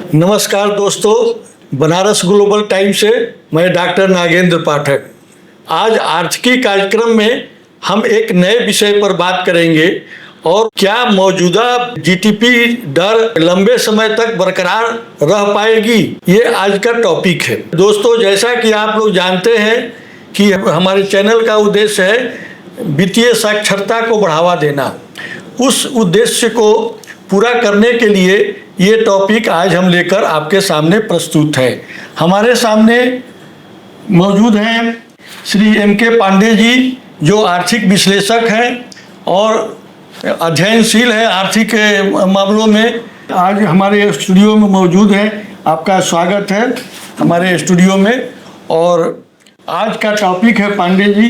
नमस्कार दोस्तों, Banaras global time से मैं डॉक्टर नागेंद्र पाठक। आज आर्थिकी कार्यक्रम में हम एक नए विषय पर बात करेंगे और क्या मौजूदा जीडीपी दर लंबे समय तक बरकरार रह पाएगी, ये आज का टॉपिक है। दोस्तों, जैसा कि आप लोग जानते हैं कि हमारे चैनल का उद्देश्य है वित्तीय साक्षरता को बढ़ावा देना। उस उद्देश्य को पूरा करने के लिए ये टॉपिक आज हम लेकर आपके सामने प्रस्तुत है। हमारे सामने मौजूद हैं श्री M.K. पांडे जी, जो आर्थिक विश्लेषक हैं और अध्ययनशील है आर्थिक मामलों में। आज हमारे स्टूडियो में मौजूद हैं। आपका स्वागत है हमारे स्टूडियो में। और आज का टॉपिक है पांडे जी,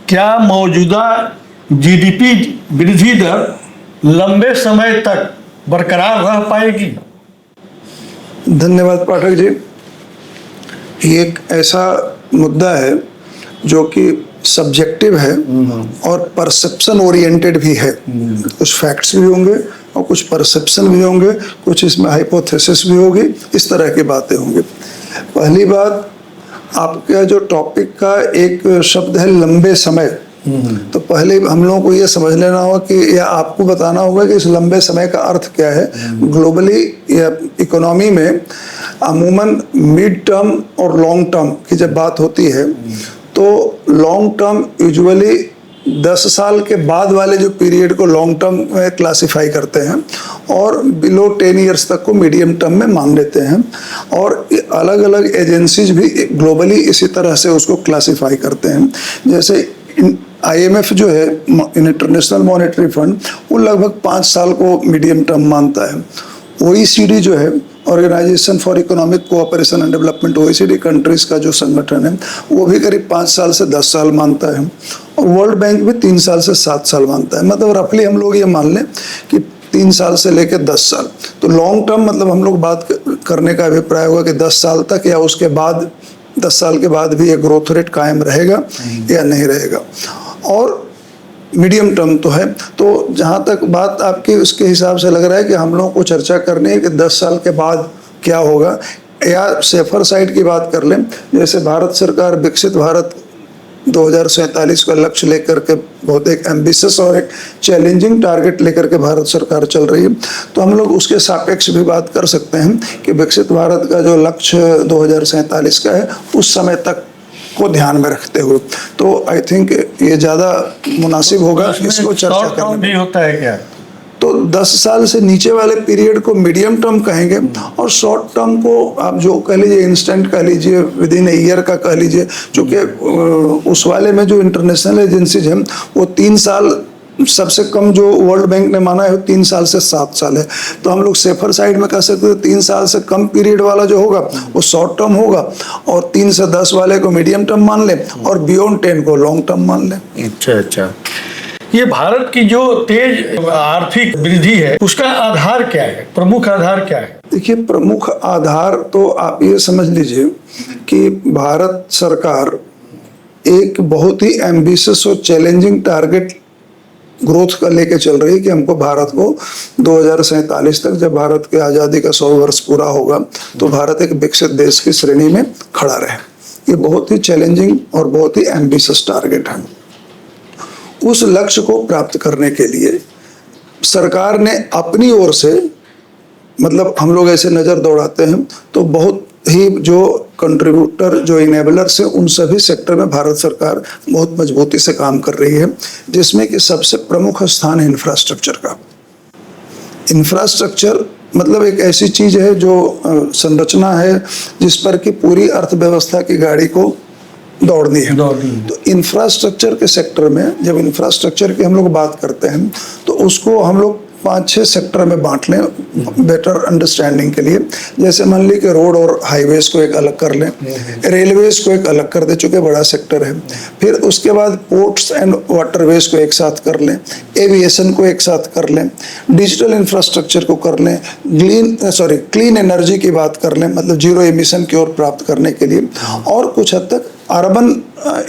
क्या मौजूदा जीडीपी वृद्धि दर लंबे समय तक बरकरार रह पाएगी? धन्यवाद पाठक जी। ये एक ऐसा मुद्दा है जो कि सब्जेक्टिव है और परसेप्शन ओरिएंटेड भी है। कुछ फैक्ट्स भी होंगे और कुछ परसेप्शन भी होंगे, कुछ इसमें हाइपोथेसिस भी होगी, इस तरह की बातें होंगी। पहली बात, आपका जो टॉपिक का एक शब्द है लंबे समय, तो पहले हम लोगों को ये समझ लेना होगा कि या आपको बताना होगा कि इस लंबे समय का अर्थ क्या है। ग्लोबली या इकोनॉमी में अमूमन मिड टर्म और लॉन्ग टर्म की जब बात होती है तो लॉन्ग टर्म यूजुअली 10 साल के बाद वाले जो पीरियड को लॉन्ग टर्म में क्लासिफाई करते हैं और बिलो 10 ईयर्स तक को मीडियम टर्म में मान लेते हैं। और अलग अलग एजेंसीज भी ग्लोबली इसी तरह से उसको क्लासिफाई करते हैं। जैसे IMF जो है, इंटरनेशनल मॉनेटरी फंड, वो लगभग 5 साल को मीडियम टर्म मानता है। OECD जो है, organisation for economic cooperation and development, OECD countries का जो संगठन है, वो भी करीब 5 साल से 10 साल मानता है। और वर्ल्ड बैंक भी 3 साल से 7 साल मानता है। मतलब रफली हम लोग ये मान लें कि 3 साल से लेकर 10 साल। तो लॉन्ग टर्म मतलब हम लोग बात करने का अभिप्राय होगा कि 10 साल तक या उसके बाद 10 साल के बाद भी ये ग्रोथ रेट कायम रहेगा या नहीं रहेगा। और मीडियम टर्म तो है। तो जहाँ तक बात आपकी उसके हिसाब से लग रहा है कि हम लोगों को चर्चा करनी है कि 10 साल के बाद क्या होगा, या सेफर साइड की बात कर लें। जैसे भारत सरकार विकसित भारत 2047 का लक्ष्य लेकर के बहुत एक एम्बिशियस और एक चैलेंजिंग टारगेट लेकर के भारत सरकार चल रही है, तो हम लोग उसके सापेक्ष भी बात कर सकते हैं कि विकसित भारत का जो लक्ष्य 2047 का है, उस समय तक को ध्यान में रखते हुए, तो आई थिंक ये ज़्यादा मुनासिब होगा इसको चर्चा करना। भी होता है क्या? तो 10 साल से नीचे वाले पीरियड को मीडियम टर्म कहेंगे और शॉर्ट टर्म को आप जो कह लीजिए, इंस्टेंट कह लीजिए, विद इन ईयर का कह लीजिए। चूँकि उस वाले में जो इंटरनेशनल एजेंसीज हैं वो 3 साल, सबसे कम जो वर्ल्ड बैंक ने माना है 3 साल से 7 साल है। तो हम लोग सेफर साइड में कह सकते हैं 3 साल से कम पीरियड वाला जो होगा वो शॉर्ट टर्म होगा और 3 से 10 वाले को मीडियम टर्म मान लें और बियॉन्ड 10 को लॉन्ग टर्म मान लें। अच्छा। ये भारत की जो तेज आर्थिक वृद्धि है, उसका आधार क्या है? प्रमुख आधार क्या है? देखिए, प्रमुख आधार तो आप ये समझ लीजिए कि भारत सरकार एक बहुत ही एम्बिशियस और चैलेंजिंग टारगेट ग्रोथ का लेके चल रही है कि हमको भारत को 2047 तक, जब भारत की आज़ादी का 100 वर्ष पूरा होगा, तो भारत एक विकसित देश की श्रेणी में खड़ा रहे। ये बहुत ही चैलेंजिंग और बहुत ही एम्बिशियस टारगेट है। उस लक्ष्य को प्राप्त करने के लिए सरकार ने अपनी ओर से, मतलब हम लोग ऐसे नज़र दौड़ाते हैं तो बहुत ही जो कंट्रीब्यूटर, जो इनेबलर्स हैं, उन सभी सेक्टर में भारत सरकार बहुत मजबूती से काम कर रही है, जिसमें कि सबसे प्रमुख स्थान है इंफ्रास्ट्रक्चर का। इंफ्रास्ट्रक्चर मतलब एक ऐसी चीज़ है जो संरचना है जिस पर कि पूरी अर्थव्यवस्था की गाड़ी को दौड़नी है। तो इंफ्रास्ट्रक्चर के सेक्टर में जब इंफ्रास्ट्रक्चर की हम लोग बात करते हैं तो उसको हम लोग 5-6 सेक्टर में बांट लें बेटर अंडरस्टैंडिंग के लिए। जैसे मान ली कि रोड और हाईवेज को एक अलग कर लें, रेलवेज को एक अलग कर दे, चूँकि बड़ा सेक्टर है। फिर उसके बाद पोर्ट्स एंड वाटरवेज को एक साथ कर लें, एविएशन को एक साथ कर लें, डिजिटल इंफ्रास्ट्रक्चर को कर लें, क्लीन एनर्जी की बात कर लें, मतलब जीरो एमिशन की ओर प्राप्त करने के लिए, और कुछ हद तक अर्बन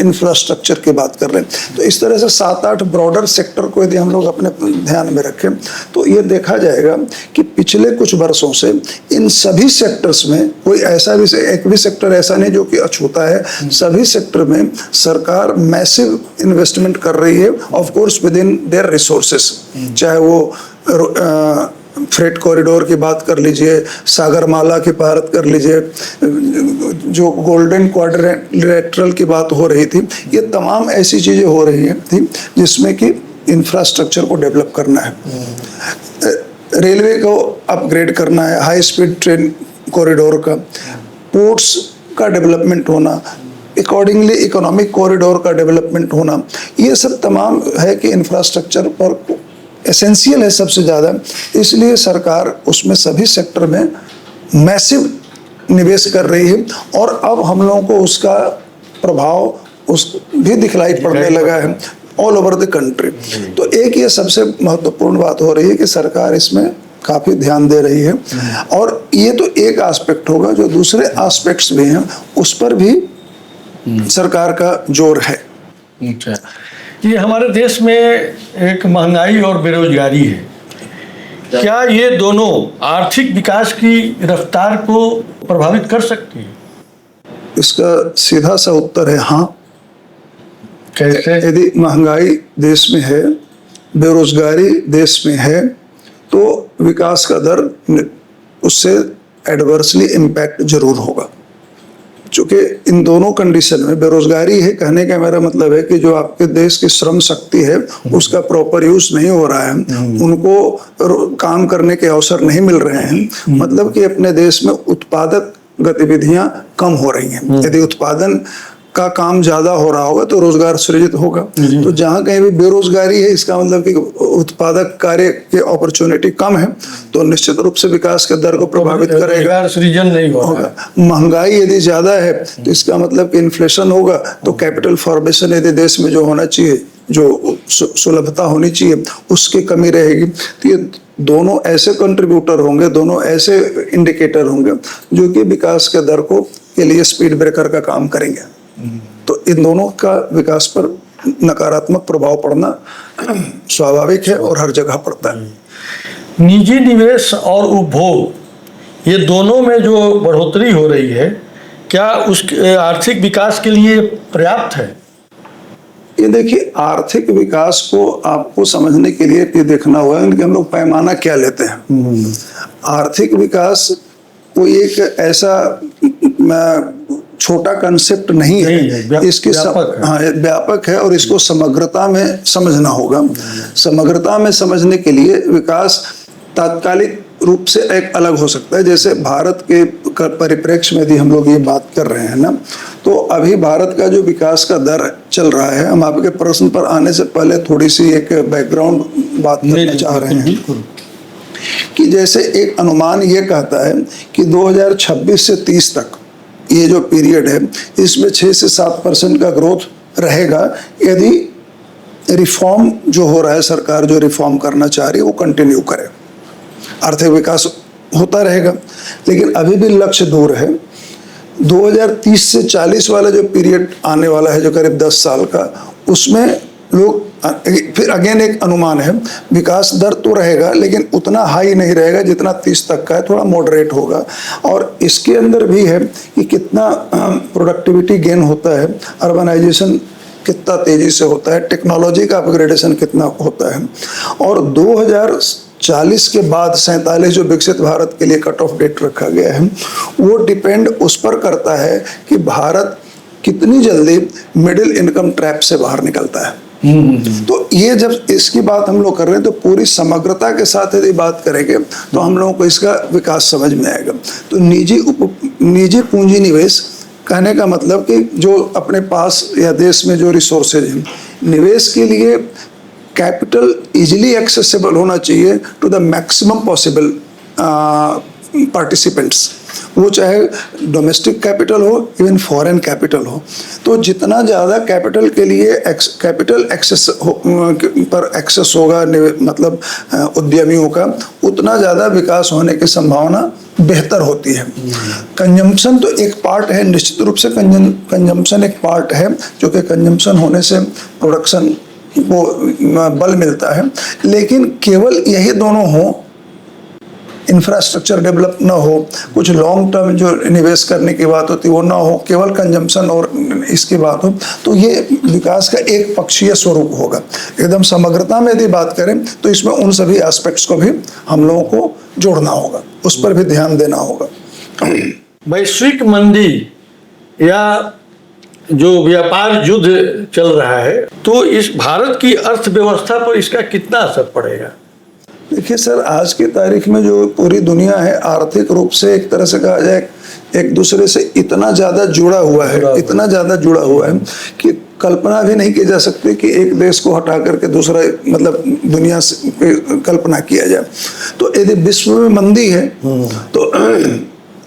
इंफ्रास्ट्रक्चर की बात कर रहे हैं। तो इस तरह से 7-8 ब्रॉडर सेक्टर को यदि हम लोग अपने ध्यान में रखें तो ये देखा जाएगा कि पिछले कुछ वर्षों से इन सभी सेक्टर्स में कोई ऐसा भी एक भी सेक्टर ऐसा नहीं जो कि अछूता है। सभी सेक्टर में सरकार मैसिव इन्वेस्टमेंट कर रही है, of course with in their resources. चाहे वो फ्रेट कॉरिडोर की बात कर लीजिए, सागरमाला की बात कर लीजिए, जो गोल्डन क्वाड्रिलेटरल की बात हो रही थी, ये तमाम ऐसी चीजें हो रही थी जिसमें कि इंफ्रास्ट्रक्चर को डेवलप करना है, रेलवे को अपग्रेड करना है, हाई स्पीड ट्रेन कॉरिडोर का, पोर्ट्स का डेवलपमेंट होना, अकॉर्डिंगली इकोनॉमिक कॉरिडोर का डेवलपमेंट होना, ये सब तमाम है कि इंफ्रास्ट्रक्चर पर एसेंशियल है सबसे ज़्यादा। इसलिए सरकार उसमें सभी सेक्टर में मैसिव निवेश कर रही है और अब हम लोगों को उसका प्रभाव उस भी दिखलाई पड़ने लगा है ऑल ओवर द कंट्री। तो एक ये सबसे महत्वपूर्ण बात हो रही है कि सरकार इसमें काफ़ी ध्यान दे रही है और ये तो एक एस्पेक्ट होगा, जो दूसरे एस्पेक्ट्स भी हैं उस पर भी सरकार का जोर है। अच्छा, ये हमारे देश में एक महंगाई और बेरोजगारी है, क्या ये दोनों आर्थिक विकास की रफ्तार को प्रभावित कर सकती है? इसका सीधा सा उत्तर है हाँ। कैसे? यदि महंगाई देश में है, बेरोजगारी देश में है, तो विकास का दर उससे एडवर्सली इम्पैक्ट जरूर होगा। चूँकि इन दोनों कंडीशन में बेरोजगारी है, कहने का मेरा मतलब है कि जो आपके देश की श्रम शक्ति है उसका प्रॉपर यूज नहीं हो रहा है, उनको काम करने के अवसर नहीं मिल रहे हैं, मतलब कि अपने देश में उत्पादक गतिविधियां कम हो रही हैं। यदि उत्पादन का काम ज्यादा हो रहा होगा तो रोजगार सृजित होगा। तो जहाँ कहीं भी बेरोजगारी है, इसका मतलब कि उत्पादक कार्य के अपॉर्चुनिटी कम है, तो निश्चित रूप से विकास के दर को प्रभावित करेगा, रोजगार सृजन नहीं होगा। महंगाई यदि ज्यादा है तो इसका मतलब कि इन्फ्लेशन होगा, तो कैपिटल फॉर्मेशन यदि देश में जो होना चाहिए, जो सुलभता होनी चाहिए, उसकी कमी रहेगी। तो ये दोनों ऐसे कंट्रीब्यूटर होंगे, दोनों ऐसे इंडिकेटर होंगे जो कि विकास के दर को के लिए स्पीड ब्रेकर का काम करेंगे। तो इन दोनों का विकास पर नकारात्मक प्रभाव पड़ना स्वाभाविक है और हर जगह पड़ता है। निजी निवेश और उपभोग, ये दोनों में जो बढ़ोतरी हो रही है, क्या उस आर्थिक विकास के लिए पर्याप्त है? ये देखिए, आर्थिक विकास को आपको समझने के लिए ये देखना होगा कि हम लोग पैमाना क्या लेते हैं। आर्थिक विकास कोई एक ऐसा छोटा कंसेप्ट नहीं है, इसकी व्यापक है और इसको समग्रता में समझना होगा। समग्रता में समझने के लिए विकास तात्कालिक रूप से एक अलग हो सकता है। जैसे भारत के परिप्रेक्ष्य में यदि हम लोग ये बात कर रहे हैं ना, तो अभी भारत का जो विकास का दर चल रहा है, हम आपके प्रश्न पर आने से पहले थोड़ी सी एक बैकग्राउंड बात करना चाह रहे हैं कि जैसे एक अनुमान ये कहता है कि 2026 से 30 तक ये जो पीरियड है, इसमें 6 से 7% का ग्रोथ रहेगा यदि रिफॉर्म जो हो रहा है, सरकार जो रिफॉर्म करना चाह रही है वो कंटिन्यू करे, आर्थिक विकास होता रहेगा। लेकिन अभी भी लक्ष्य दूर है। 2030 से 40 वाला जो पीरियड आने वाला है, जो करीब 10 साल का, उसमें लोग फिर अगेन एक अनुमान है, विकास दर तो रहेगा लेकिन उतना हाई नहीं रहेगा जितना 30 तक का है, थोड़ा मॉडरेट होगा। और इसके अंदर भी है कि कितना प्रोडक्टिविटी गेन होता है, अर्बनाइजेशन कितना तेजी से होता है, टेक्नोलॉजी का अपग्रेडेशन कितना होता है। और 2040 के बाद 47 जो विकसित भारत के लिए कट ऑफ डेट रखा गया है, वो डिपेंड उस पर करता है कि भारत कितनी जल्दी मिडिल इनकम ट्रैप से बाहर निकलता है। तो ये जब इसकी बात हम लोग कर रहे हैं तो पूरी समग्रता के साथ यदि बात करेंगे तो हम लोगों को इसका विकास समझ में आएगा। तो निजी पूंजी निवेश, कहने का मतलब कि जो अपने पास या देश में जो रिसोर्सेज हैं, निवेश के लिए कैपिटल इजीली एक्सेसिबल होना चाहिए to the maximum possible participants, वो चाहे डोमेस्टिक कैपिटल हो, इवन फॉरेन कैपिटल हो। तो जितना ज़्यादा कैपिटल के लिए कैपिटल एक्सेस पर एक्सेस होगा, मतलब उद्यमियों का, उतना ज़्यादा विकास होने की संभावना बेहतर होती है। कंजम्पशन तो एक पार्ट है, निश्चित रूप से कंजम्पशन एक पार्ट है, जो कि कंजम्पशन होने से प्रोडक्शन को बल मिलता है, लेकिन केवल यही दोनों हो, इंफ्रास्ट्रक्चर डेवलप ना हो, कुछ लॉन्ग टर्म जो निवेश करने की बात होती है वो ना हो, केवल कंजम्पशन और इसकी बात हो, तो ये विकास का एक पक्षीय स्वरूप होगा। एकदम समग्रता में यदि बात करें तो इसमें उन सभी एस्पेक्ट्स को भी हम लोगों को जोड़ना होगा, उस पर भी ध्यान देना होगा। वैश्विक मंदी या जो व्यापार युद्ध चल रहा है, तो इस भारत की अर्थव्यवस्था पर इसका कितना असर पड़ेगा? देखिए सर, आज की तारीख में जो पूरी दुनिया है आर्थिक रूप से एक तरह से कहा जाए एक दूसरे से इतना ज़्यादा जुड़ा हुआ है, इतना ज़्यादा जुड़ा हुआ है कि कल्पना भी नहीं की जा सकती कि एक देश को हटा करके दूसरा मतलब दुनिया से कल्पना किया जाए। तो यदि विश्व में मंदी है तो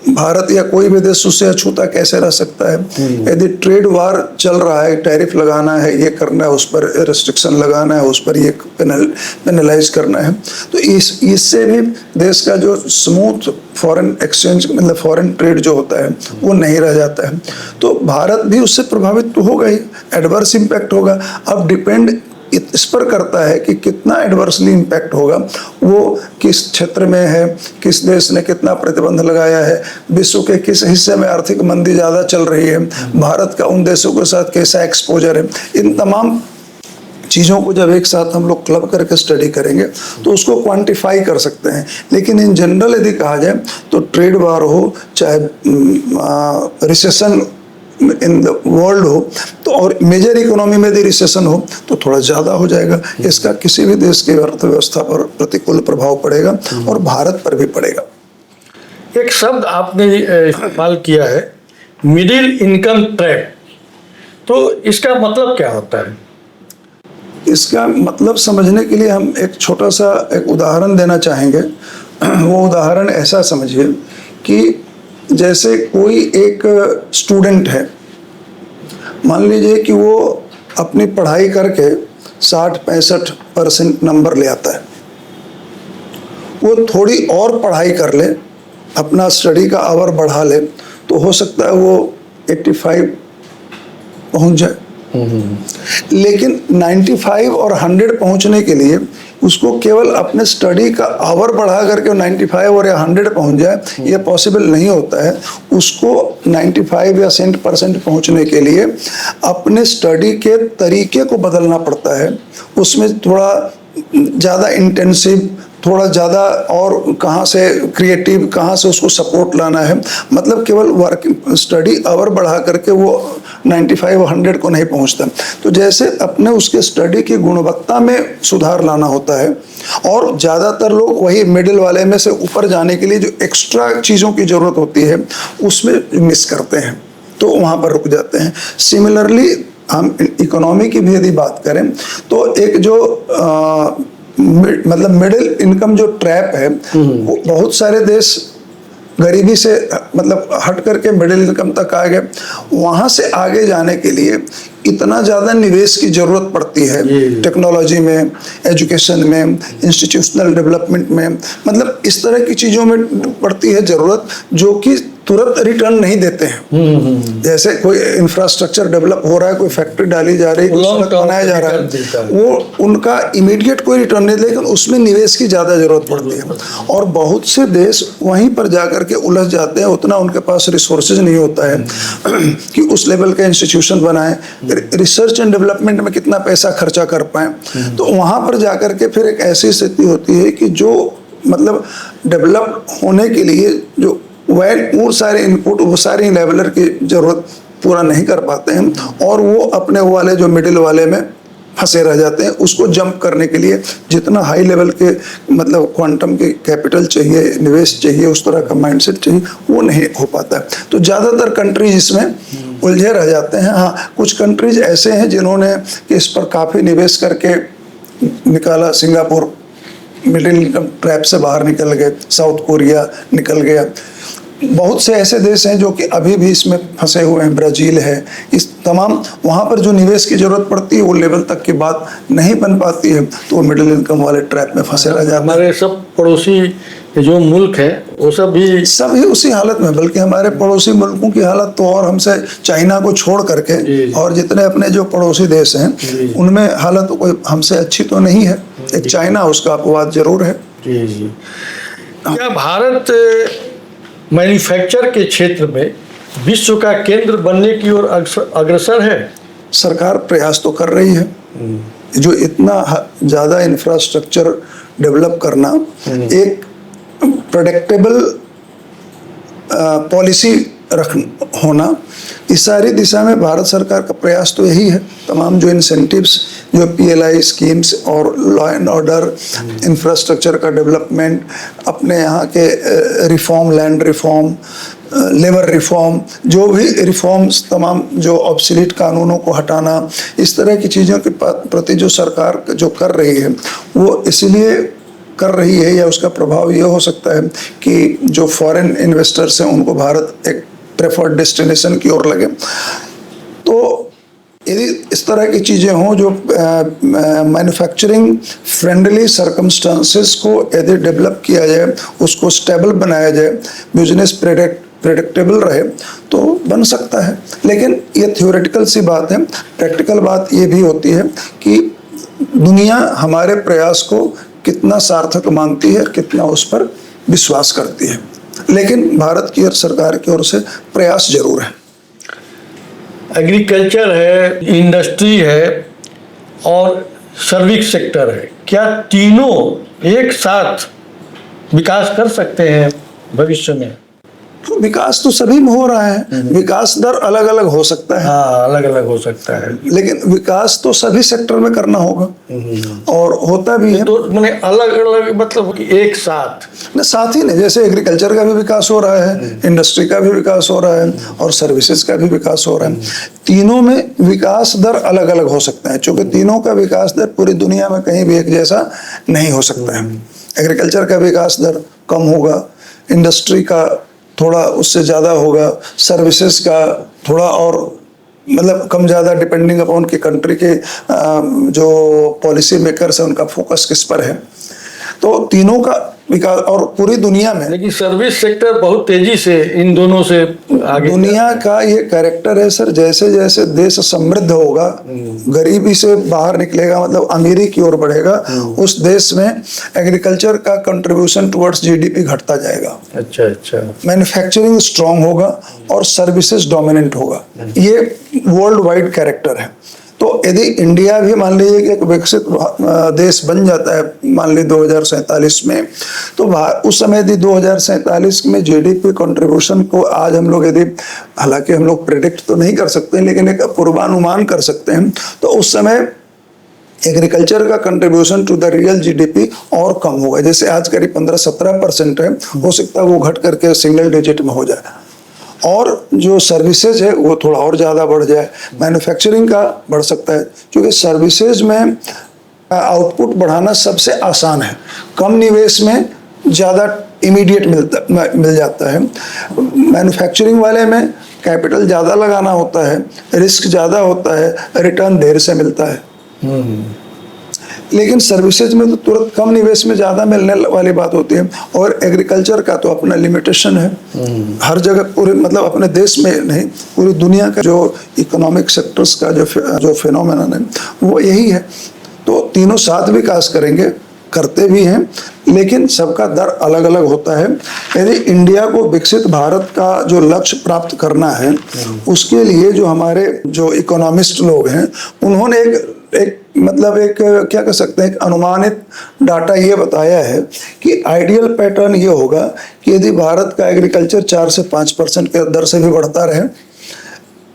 भारत या कोई भी देश उससे अछूता कैसे रह सकता है? यदि ट्रेड वार चल रहा है, टैरिफ लगाना है, ये करना है, उस पर रेस्ट्रिक्शन लगाना है, उस पर ये पेनलाइज करना है, तो इससे भी देश का जो स्मूथ फॉरेन एक्सचेंज मतलब फॉरेन ट्रेड जो होता है वो नहीं रह जाता है। तो भारत भी उससे प्रभावित तो होगा ही, एडवर्स इम्पैक्ट होगा। अब डिपेंड इस पर करता है कि कितना एडवर्सली इम्पैक्ट होगा, वो किस क्षेत्र में है, किस देश ने कितना प्रतिबंध लगाया है, विश्व के किस हिस्से में आर्थिक मंदी ज़्यादा चल रही है, भारत का उन देशों के साथ कैसा एक्सपोजर है। इन तमाम चीज़ों को जब एक साथ हम लोग क्लब करके स्टडी करेंगे तो उसको क्वांटिफाई कर सकते हैं। लेकिन इन जनरल यदि कहा जाए तो ट्रेड वार हो, चाहे रिसेशन इन द वर्ल्ड हो, तो और मेजर इकोनॉमी में यदि रिसेशन हो तो थोड़ा ज़्यादा हो जाएगा। इसका किसी भी देश की अर्थव्यवस्था पर प्रतिकूल प्रभाव पड़ेगा और भारत पर भी पड़ेगा। एक शब्द आपने इस्तेमाल किया है, मिडिल इनकम ट्रैप, तो इसका मतलब क्या होता है? इसका मतलब समझने के लिए हम एक छोटा सा एक उदाहरण देना चाहेंगे। वो उदाहरण ऐसा समझिए कि जैसे कोई एक स्टूडेंट है, मान लीजिए कि वो अपनी पढ़ाई करके 60-65% नंबर ले आता है, वो थोड़ी और पढ़ाई कर ले, अपना स्टडी का आवर बढ़ा ले, तो हो सकता है वो 85 पहुंच जाए। लेकिन 95 और 100 पहुंचने के लिए उसको केवल अपने स्टडी का आवर बढ़ा करके 95 और या 100 पहुंच जाए, ये पॉसिबल नहीं होता है। उसको 95 या 100% पहुंचने के लिए अपने स्टडी के तरीके को बदलना पड़ता है, उसमें थोड़ा ज़्यादा इंटेंसिव, थोड़ा ज़्यादा और कहाँ से क्रिएटिव, कहाँ से उसको सपोर्ट लाना है। मतलब केवल वर्क स्टडी आवर बढ़ा करके वो 95 और 100 को नहीं पहुँचता। तो जैसे अपने उसके स्टडी की गुणवत्ता में सुधार लाना होता है, और ज़्यादातर लोग वही मिडिल वाले में से ऊपर जाने के लिए जो एक्स्ट्रा चीज़ों की ज़रूरत होती है उसमें मिस करते हैं, तो वहाँ पर रुक जाते हैं। सिमिलरली हम इकोनॉमी की भी यदि बात करें तो एक जो मतलब मिडिल इनकम जो ट्रैप है, वो बहुत सारे देश गरीबी से मतलब हट करके मिडिल इनकम तक आ गए। वहाँ से आगे जाने के लिए इतना ज़्यादा निवेश की ज़रूरत पड़ती है, टेक्नोलॉजी में, एजुकेशन में, इंस्टीट्यूशनल डेवलपमेंट में, मतलब इस तरह की चीज़ों में पड़ती है ज़रूरत, जो कि तुरंत रिटर्न नहीं देते हैं। जैसे कोई इंफ्रास्ट्रक्चर डेवलप हो रहा है, कोई फैक्ट्री डाली जा रही है, कुछ सड़क बनाया जा रहा है, वो उनका इमीडिएट कोई रिटर्न नहीं, लेकिन उसमें निवेश की ज़्यादा ज़रूरत पड़ती है। और बहुत से देश वहीं पर जा करके उलझ जाते हैं, उतना उनके पास रिसोर्सेज नहीं होता है कि उस लेवल का इंस्टीट्यूशन बनाएं, रिसर्च एंड डेवलपमेंट में कितना पैसा खर्चा कर पाएं। तो वहाँ पर जा करके फिर एक ऐसी स्थिति होती है कि जो मतलब डेवलप होने के लिए जो वो सारे इनपुट, वो सारे लेवलर की जरूरत पूरा नहीं कर पाते हैं, और वो अपने वाले जो मिडिल वाले में फंसे रह जाते हैं। उसको जंप करने के लिए जितना हाई लेवल के मतलब क्वांटम के कैपिटल चाहिए, निवेश चाहिए, उस तरह का माइंडसेट चाहिए, वो नहीं हो पाता है। तो ज़्यादातर कंट्रीज इसमें उलझे रह जाते हैं। हाँ, कुछ कंट्रीज ऐसे हैं जिन्होंने इस पर काफ़ी निवेश करके निकाला। सिंगापुर मिडिल इनकम ट्रैप से बाहर निकल गए, साउथ कोरिया निकल गया। बहुत से ऐसे देश हैं जो कि अभी भी इसमें फंसे हुए हैं, ब्राज़ील है। इस तमाम वहाँ पर जो निवेश की ज़रूरत पड़ती है वो लेवल तक की बात नहीं बन पाती है, तो वो मिडिल इनकम वाले ट्रैप में फंसे रह जाते हैं। हमारे सब पड़ोसी कि जो मुल्क है वो सब भी सभी उसी हालत में, बल्कि हमारे पड़ोसी मुल्कों की हालत तो और हमसे, चाइना को छोड़ करके जी। और जितने अपने जो पड़ोसी देश हैं उनमें हालत कोई हमसे अच्छी तो नहीं है। एक चाइना, उसका अपवाद जरूर है। जी जी। क्या भारत मैन्युफैक्चर के क्षेत्र में विश्व का केंद्र बनने की ओर अग्रसर है? सरकार प्रयास तो कर रही है। जो इतना ज़्यादा इंफ्रास्ट्रक्चर डेवलप करना, एक प्रेडिक्टेबल पॉलिसी होना, इस सारी दिशा में भारत सरकार का प्रयास तो यही है। तमाम जो इंसेंटिव्स, जो PLI स्कीम्स और लॉ एंड ऑर्डर, इंफ्रास्ट्रक्चर का डेवलपमेंट, अपने यहाँ के reform, land reform, labour reform, जो भी रिफॉर्म्स, तमाम जो ऑब्सोलीट कानूनों को हटाना, इस तरह की चीज़ों के प्रति जो सरकार जो कर रही है वो इसलिए कर रही है, या उसका प्रभाव ये हो सकता है कि जो फॉरेन इन्वेस्टर्स हैं उनको भारत एक प्रेफर्ड डेस्टिनेशन की ओर लगे। तो यदि इस तरह की चीज़ें हों, जो मैन्युफैक्चरिंग फ्रेंडली सर्कमस्टांसेस को यदि डेवलप किया जाए, उसको स्टेबल बनाया जाए, बिजनेस प्रेडिक्टेबल रहे, तो बन सकता है। लेकिन ये थ्योरेटिकल सी बात है। प्रैक्टिकल बात ये भी होती है कि दुनिया हमारे प्रयास को कितना सार्थक मानती है, कितना उस पर विश्वास करती है। लेकिन भारत की और सरकार की ओर से प्रयास जरूर है। एग्रीकल्चर है, इंडस्ट्री है और सर्विस सेक्टर है, क्या तीनों एक साथ विकास कर सकते हैं भविष्य में? विकास तो सभी में हो रहा है। विकास दर अलग अलग हो सकता है। हाँ, अलग अलग हो सकता है, लेकिन विकास तो सभी सेक्टर में करना होगा और होता भी है। तो मैंने अलग अलग मतलब कि एक साथ न, साथ ही नहीं, जैसे एग्रीकल्चर का भी विकास हो रहा है, इंडस्ट्री का भी विकास हो रहा है और सर्विसेज का भी विकास हो रहा है। तीनों में विकास दर अलग अलग हो सकता है, क्योंकि तीनों का विकास दर पूरी दुनिया में कहीं भी एक जैसा नहीं हो सकता है। एग्रीकल्चर का विकास दर कम होगा, इंडस्ट्री का थोड़ा उससे ज़्यादा होगा, सर्विसेज का थोड़ा और मतलब कम ज़्यादा, डिपेंडिंग अपॉन की कंट्री के जो पॉलिसी मेकर्स हैं उनका फोकस किस पर है। तो तीनों का विकास, और पूरी दुनिया में, लेकिन सर्विस सेक्टर बहुत तेजी से इन दोनों से आगे। दुनिया का ये कैरेक्टर है सर, जैसे जैसे देश समृद्ध होगा, गरीबी से बाहर निकलेगा, मतलब अमीरी की ओर बढ़ेगा, उस देश में एग्रीकल्चर का कंट्रीब्यूशन टुवर्ड्स GDP घटता जाएगा। अच्छा अच्छा। मैन्युफैक्चरिंग स्ट्रांग होगा और सर्विसेज डोमिनेंट होगा। ये वर्ल्ड वाइड कैरेक्टर है। तो यदि इंडिया भी मान लीजिए कि एक विकसित देश बन जाता है, मान लीजिए 2047 में, तो उस समय यदि 2047 में GDP कंट्रीब्यूशन को आज हम लोग यदि, हालांकि हम लोग प्रेडिक्ट तो नहीं कर सकते, लेकिन एक पूर्वानुमान कर सकते हैं, तो उस समय एग्रीकल्चर का contribution to the real GDP और कम होगा। जैसे आज करीब 15-17% है, हो सकता है वो घट करके सिंगल डिजिट में हो जाए। और जो सर्विसेज है वो थोड़ा और ज़्यादा बढ़ जाए। मैन्युफैक्चरिंग का बढ़ सकता है, क्योंकि सर्विसेज में आउटपुट बढ़ाना सबसे आसान है, कम निवेश में ज़्यादा इमीडिएट मिल जाता है। मैन्युफैक्चरिंग वाले में कैपिटल ज़्यादा लगाना होता है, रिस्क ज़्यादा होता है, रिटर्न देर से मिलता है। लेकिन सर्विसेज में तो तुरंत कम निवेश में ज़्यादा मिलने वाली बात होती है। और एग्रीकल्चर का तो अपना लिमिटेशन है, हर जगह पूरे, मतलब अपने देश में नहीं, पूरी दुनिया का जो इकोनॉमिक सेक्टर्स का जो फिनोमेनन है वो यही है। तो तीनों साथ विकास करेंगे, करते भी हैं, लेकिन सबका दर अलग अलग होता है। यदि इंडिया को विकसित भारत का जो लक्ष्य प्राप्त करना है, उसके लिए जो हमारे जो इकोनॉमिस्ट लोग हैं उन्होंने एक मतलब एक क्या कह सकते हैं, एक अनुमानित डाटा ये बताया है कि आइडियल पैटर्न ये होगा कि यदि भारत का एग्रीकल्चर 4 से 5% के दर से भी बढ़ता रहे,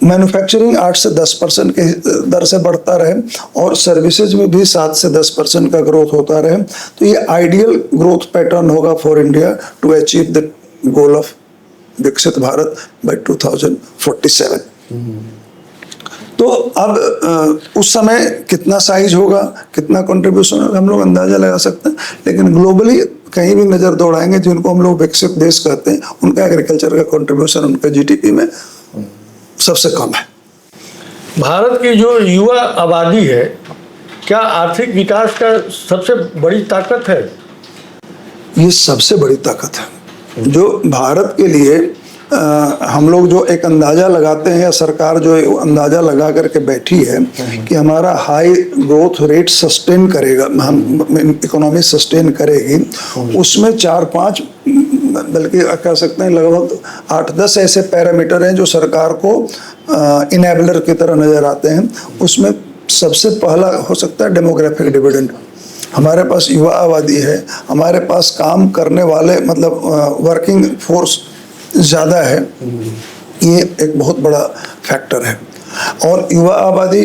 मैन्युफैक्चरिंग 8 से 10% के दर से बढ़ता रहे और सर्विसेज में भी 7 से 10% का ग्रोथ होता रहे, तो ये आइडियल ग्रोथ पैटर्न होगा for India to achieve the goal of Viksit Bharat bye 2047। तो अब उस समय कितना साइज होगा, कितना कंट्रीब्यूशन होगा, हम लोग अंदाजा लगा सकते हैं। लेकिन ग्लोबली कहीं भी नज़र दौड़ाएंगे, जिनको हम लोग विकसित देश कहते हैं, उनका एग्रीकल्चर का कंट्रीब्यूशन उनका GDP में सबसे कम है। भारत की जो युवा आबादी है, क्या आर्थिक विकास का सबसे बड़ी ताकत है? ये सबसे बड़ी ताकत है जो भारत के लिए हम लोग जो एक अंदाजा लगाते हैं या सरकार जो अंदाजा लगा करके बैठी है कि हमारा हाई ग्रोथ रेट सस्टेन करेगा, हम इकोनॉमी सस्टेन करेगी, उसमें 4-5 बल्कि कह सकते हैं लगभग 8-10 ऐसे पैरामीटर हैं जो सरकार को इनेबलर की तरह नजर आते हैं। उसमें सबसे पहला हो सकता है डेमोग्राफिक डिविडेंड। हमारे पास युवा आबादी है, हमारे पास काम करने वाले मतलब वर्किंग फोर्स ज़्यादा है, ये एक बहुत बड़ा फैक्टर है। और युवा आबादी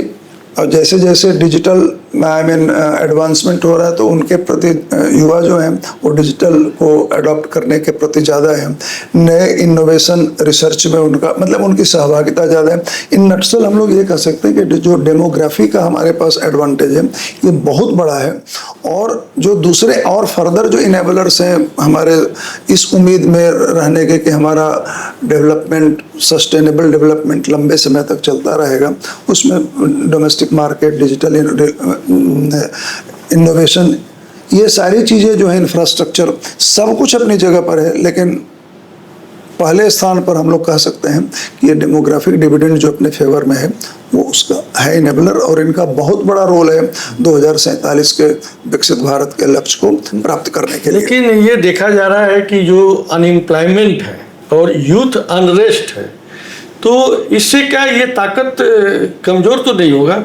और जैसे जैसे डिजिटल एडवांसमेंट हो रहा है तो उनके प्रति युवा जो हैं वो डिजिटल को अडॉप्ट करने के प्रति ज़्यादा है। नए इनोवेशन रिसर्च में उनका मतलब उनकी सहभागिता ज़्यादा है। इन नटसल हम लोग ये कह सकते हैं कि जो डेमोग्राफी का हमारे पास एडवांटेज है ये बहुत बड़ा है। और जो दूसरे और फर्दर जो इनेबलर्स हैं हमारे इस उम्मीद में रहने के कि हमारा डेवलपमेंट सस्टेनेबल डेवलपमेंट लंबे समय तक चलता रहेगा, उसमें डोमेस्टिक मार्केट, डिजिटल इनोवेशन, ये सारी चीज़ें जो है इंफ्रास्ट्रक्चर सब कुछ अपनी जगह पर है। लेकिन पहले स्थान पर हम लोग कह सकते हैं कि ये डेमोग्राफिक डिविडेंड जो अपने फेवर में है वो उसका है इनेबलर, और इनका बहुत बड़ा रोल है 2047 के विकसित भारत के लक्ष्य को प्राप्त करने के लिए। लेकिन ये देखा जा रहा है कि जो अनएम्प्लॉयमेंट है और यूथ अनरेस्ट है, तो इससे क्या ये ताकत कमजोर तो नहीं होगा?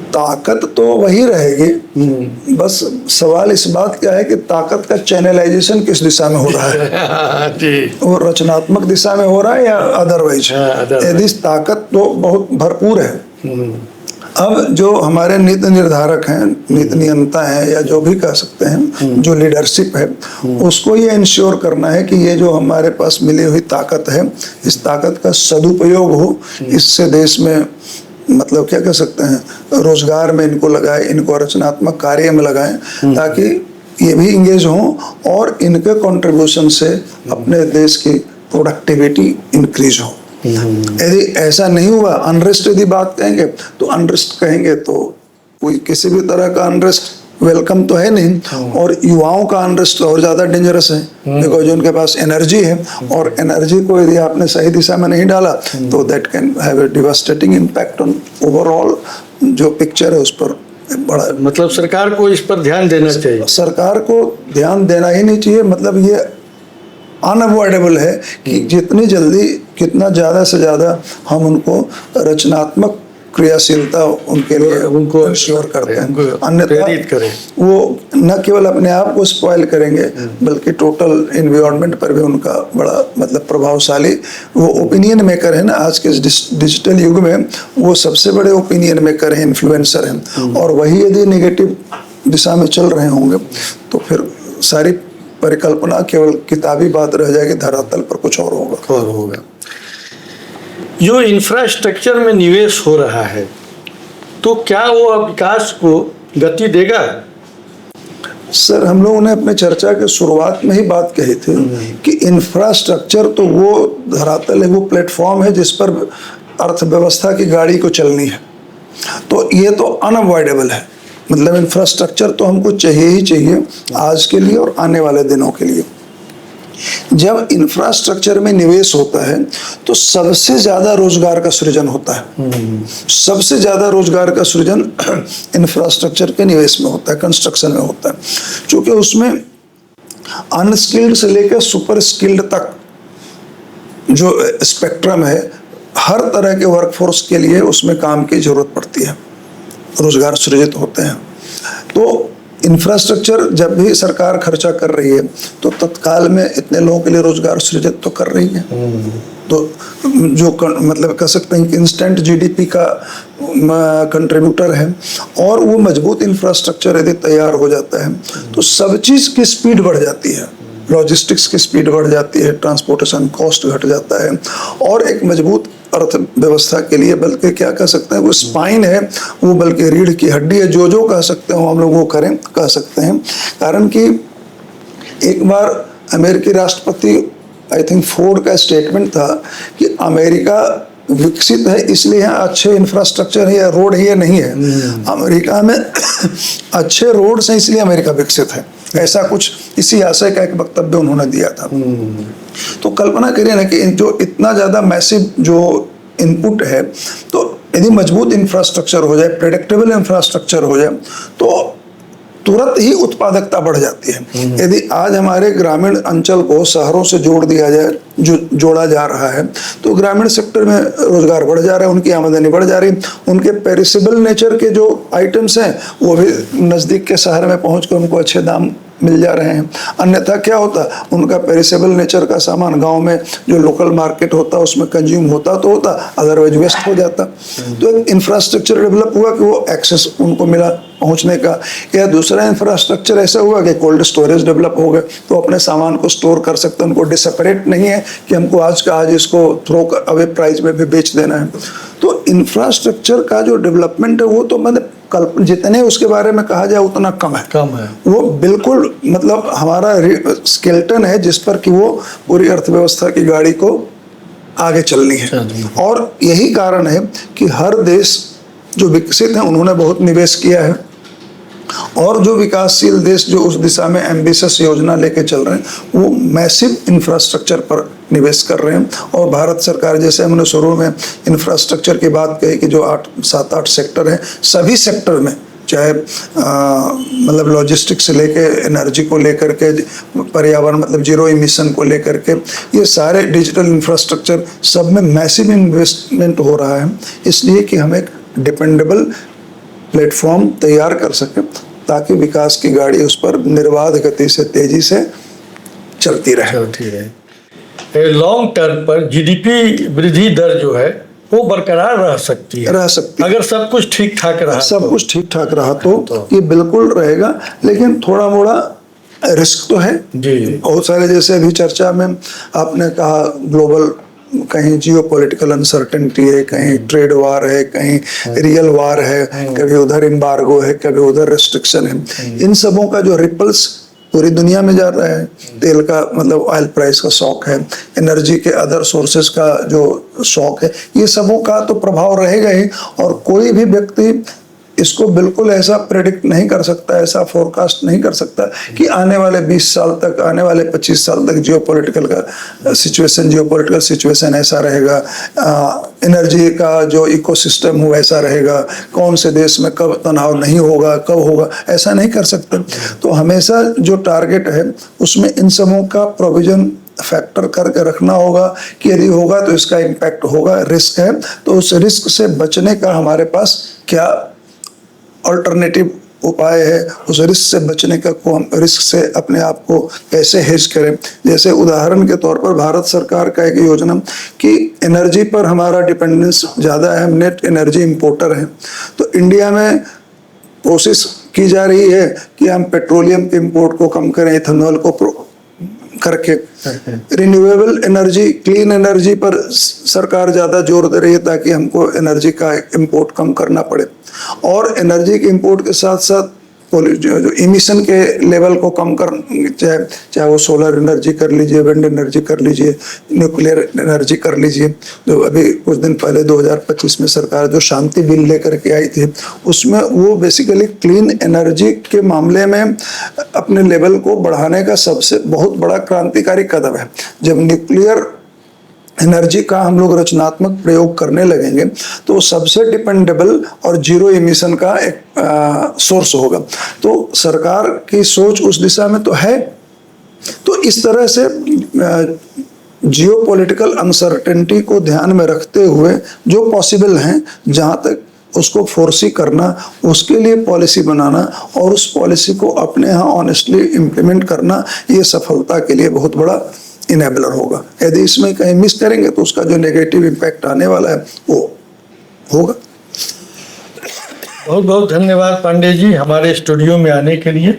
ताकत तो वही रहेगी, बस सवाल इस बात का है कि ताकत का चैनलाइजेशन किस दिशा में हो रहा है। जी। वो रचनात्मक दिशा में हो रहा है या अदरवाइज? यदि ताकत तो बहुत भरपूर है। अब जो हमारे नीति निर्धारक हैं, नीति नियंता हैं या जो भी कह सकते हैं, जो लीडरशिप है, उसको ये इंश्योर करना है कि ये जो हमारे पास मिली हुई ताकत है इस ताकत का सदुपयोग हो, इससे देश में मतलब क्या कह सकते हैं रोजगार में इनको लगाए, इनको रचनात्मक कार्य में लगाएं ताकि ये भी इंगेज हों और इनके कंट्रीब्यूशन से अपने देश की प्रोडक्टिविटी इंक्रीज हो। यदि ऐसा नहीं हुआ, अनरेस्ट यदि बात कहेंगे तो अनरेस्ट कहेंगे तो कोई किसी भी तरह का अनरेस्ट वेलकम तो है नहीं, और युवाओं का अनरेस्ट और ज़्यादा डेंजरस है बिकॉज उनके पास एनर्जी है, और एनर्जी को यदि आपने सही दिशा में नहीं डाला तो that can have a devastating impact on overall जो पिक्चर है उस पर बड़ा। मतलब सरकार को इस पर ध्यान देना चाहिए। सरकार को ध्यान देना ही नहीं चाहिए, मतलब ये अनअवॉइडेबल है कि जितनी जल्दी कितना ज़्यादा से ज़्यादा हम उनको रचनात्मक क्रियाशीलता उनके लिए उनको इंश्योर करते हैं, अन्यथा वो न केवल अपने आप को स्पॉइल करेंगे बल्कि टोटल एनवायरनमेंट पर भी उनका बड़ा मतलब प्रभावशाली वो ओपिनियन मेकर है ना। आज के डिजिटल युग में वो सबसे बड़े ओपिनियन मेकर हैं, इन्फ्लुएंसर हैं, और वही यदि नेगेटिव दिशा में चल रहे होंगे तो फिर सारी परिकल्पना केवल किताबी बात रह जाएगी, धरातल पर कुछ और होगा। जो इंफ्रास्ट्रक्चर में निवेश हो रहा है तो क्या वो विकास को गति देगा? सर, हम लोगों ने अपने चर्चा के शुरुआत में ही बात कही थी कि इंफ्रास्ट्रक्चर तो वो धरातल है, वो प्लेटफॉर्म है जिस पर अर्थव्यवस्था की गाड़ी को चलनी है, तो ये तो अनअवॉइडेबल है। मतलब इंफ्रास्ट्रक्चर तो हमको चाहिए ही चाहिए आज के लिए और आने वाले दिनों के लिए। जब इंफ्रास्ट्रक्चर में निवेश होता है तो सबसे ज्यादा रोजगार का सृजन होता है। सबसे ज्यादा रोजगार का सृजन इंफ्रास्ट्रक्चर के निवेश में होता है, कंस्ट्रक्शन में होता है, क्योंकि उसमें अनस्किल्ड से लेकर सुपर स्किल्ड तक जो स्पेक्ट्रम है, हर तरह के वर्कफोर्स के लिए उसमें काम की जरूरत पड़ती है, रोजगार सृजित होते हैं। तो इंफ्रास्ट्रक्चर जब भी सरकार खर्चा कर रही है तो तत्काल में इतने लोगों के लिए रोजगार सृजित तो कर रही है। तो जो मतलब कह सकते हैं कि इंस्टेंट जीडीपी का कंट्रीब्यूटर है, और वो मजबूत इंफ्रास्ट्रक्चर यदि तैयार हो जाता है तो सब चीज़ की स्पीड बढ़ जाती है, लॉजिस्टिक्स की स्पीड बढ़ जाती है, ट्रांसपोर्टेशन कॉस्ट घट जाता है, और एक मजबूत अर्थव्यवस्था के लिए बल्कि क्या कह सकते हैं वो स्पाइन है, वो बल्कि रीढ़ की हड्डी है, जो कह सकते हो हम लोग वो कह सकते हैं। कारण कि एक बार अमेरिकी राष्ट्रपति आई थिंक फोर्ड का स्टेटमेंट था कि अमेरिका विकसित है इसलिए यहाँ अच्छे इंफ्रास्ट्रक्चर है या रोड है या नहीं है, अमेरिका में अच्छे रोड्स हैं इसलिए अमेरिका विकसित है। ऐसा कुछ इसी आशय का एक वक्तव्य उन्होंने दिया था। तो कल्पना करिए ना कि जो इतना ज्यादा मैसिव जो इनपुट है, तो यदि मजबूत इंफ्रास्ट्रक्चर हो जाए, प्रेडिक्टेबल इंफ्रास्ट्रक्चर हो जाए, तो तुरंत ही उत्पादकता बढ़ जाती है। यदि आज हमारे ग्रामीण अंचल को शहरों से जोड़ दिया जाए, जो जोड़ा जा रहा है, तो ग्रामीण सेक्टर में रोजगार बढ़ जा रहा है, उनकी आमदनी बढ़ जा रही है, उनके पेरिसेबल नेचर के जो आइटम्स हैं वो भी नज़दीक के शहर में पहुंचकर उनको अच्छे दाम मिल जा रहे हैं। अन्यथा क्या होता, उनका पेरिसेबल नेचर का सामान गांव में जो लोकल मार्केट होता उसमें कंज्यूम होता तो होता, अदरवाइज वेस्ट हो जाता। तो एक इंफ्रास्ट्रक्चर डेवलप हुआ कि वो एक्सेस उनको मिला पहुंचने का, या दूसरा इंफ्रास्ट्रक्चर ऐसा हुआ कि कोल्ड स्टोरेज डेवलप हो गए, तो अपने सामान को स्टोर कर सकते हैं, उनको डिसेपरेट नहीं है कि हमको आज का आज इसको थ्रो अवे प्राइस में भी बेच देना है। तो इंफ्रास्ट्रक्चर का जो डेवलपमेंट है वो तो मतलब जितने उसके बारे में कहा जाए उतना कम है। वो बिल्कुल मतलब हमारा स्केलेटन है जिस पर कि वो पूरी अर्थव्यवस्था की गाड़ी को आगे चलनी है। और यही कारण है कि हर देश जो विकसित है उन्होंने बहुत निवेश किया है, और जो विकासशील देश जो उस दिशा में एम्बिशियस योजना लेके चल रहे हैं वो मैसिव इंफ्रास्ट्रक्चर पर निवेश कर रहे हैं। और भारत सरकार, जैसे हमने शुरू में इंफ्रास्ट्रक्चर की बात कही कि जो 7-8 सेक्टर हैं, सभी सेक्टर में चाहे मतलब लॉजिस्टिक्स से लेके एनर्जी को लेकर के, पर्यावरण मतलब जीरो इमिशन को लेकर के, ये सारे डिजिटल इंफ्रास्ट्रक्चर सब में मैसिव इन्वेस्टमेंट हो रहा है, इसलिए कि हम एक डिपेंडेबल प्लेटफॉर्म तैयार कर सकें ताकि विकास की गाड़ी उस पर निर्बाध गति से, तेजी से चलती रहे। लॉन्ग टर्म पर जीडीपी वृद्धि दर जो है वो बरकरार रह सकती है अगर सब कुछ ठीक ठाक रहा, कुछ ठीक ठाक रहा तो ये बिल्कुल रहेगा, लेकिन थोड़ा मोड़ा रिस्क तो है जी। बहुत सारे, जैसे अभी चर्चा में आपने कहा ग्लोबल, कहीं जियोपॉलिटिकल अनसर्टेनिटी है, कहीं ट्रेड वार है, कहीं रियल वार है, कभी उधर एम्बार्गो है, कभी उधर रेस्ट्रिक्शन है। इन सबों का जो रिपल्स पूरी दुनिया में जा रहा है, तेल का मतलब ऑयल प्राइस का शॉक है, एनर्जी के अदर सोर्सेज का जो शॉक है, ये सबों का तो प्रभाव रहेगा ही। और कोई भी व्यक्ति इसको बिल्कुल ऐसा प्रेडिक्ट नहीं कर सकता, ऐसा फोरकास्ट नहीं कर सकता कि आने वाले 20 साल तक, आने वाले 25 साल तक जियोपॉलिटिकल सिचुएशन ऐसा रहेगा, एनर्जी का जो इकोसिस्टम हो ऐसा रहेगा, कौन से देश में कब तनाव नहीं होगा, कब होगा, ऐसा नहीं कर सकते। तो हमेशा जो टारगेट है उसमें इन सबों का प्रोविजन फैक्टर करके रखना होगा कि यदि होगा तो इसका इम्पैक्ट होगा, रिस्क है तो उस रिस्क से बचने का हमारे पास क्या अल्टरनेटिव उपाय है, उस रिस्क से बचने का को हम रिस्क से अपने आप को कैसे हेज करें। जैसे उदाहरण के तौर पर भारत सरकार का एक योजना कि एनर्जी पर हमारा डिपेंडेंस ज़्यादा है, हम नेट एनर्जी इंपोर्टर हैं, तो इंडिया में कोशिश की जा रही है कि हम पेट्रोलियम के इंपोर्ट को कम करें, इथेनॉल को करके रिन्यूएबल एनर्जी, क्लीन एनर्जी पर सरकार ज़्यादा जोर दे रही है ताकि हमको एनर्जी का इंपोर्ट कम करना पड़े। और एनर्जी के इंपोर्ट के साथ साथ जो इमिशन के लेवल को कम कर, चाहे वो सोलर एनर्जी कर लीजिए, विंड एनर्जी कर लीजिए, न्यूक्लियर एनर्जी कर लीजिए। जो अभी कुछ दिन पहले 2025 में सरकार जो शांति बिल लेकर के आई थी, उसमें वो बेसिकली क्लीन एनर्जी के मामले में अपने लेवल को बढ़ाने का सबसे बहुत बड़ा क्रांतिकारी कदम है। जब न्यूक्लियर एनर्जी का हम लोग रचनात्मक प्रयोग करने लगेंगे तो सबसे डिपेंडेबल और जीरो इमिशन का एक सोर्स होगा। तो सरकार की सोच उस दिशा में तो है। तो इस तरह से जियोपॉलिटिकल अनसर्टेनिटी को ध्यान में रखते हुए जो पॉसिबल हैं, जहाँ तक उसको फोर्सी करना, उसके लिए पॉलिसी बनाना और उस पॉलिसी को अपने यहाँ ऑनेस्टली इम्प्लीमेंट करना, ये सफलता के लिए बहुत बड़ा इनेबलर होगा। यदि इसमें कहीं मिस करेंगे तो उसका जो नेगेटिव इम्पैक्ट आने वाला है वो होगा। बहुत बहुत धन्यवाद पांडे जी हमारे स्टूडियो में आने के लिए।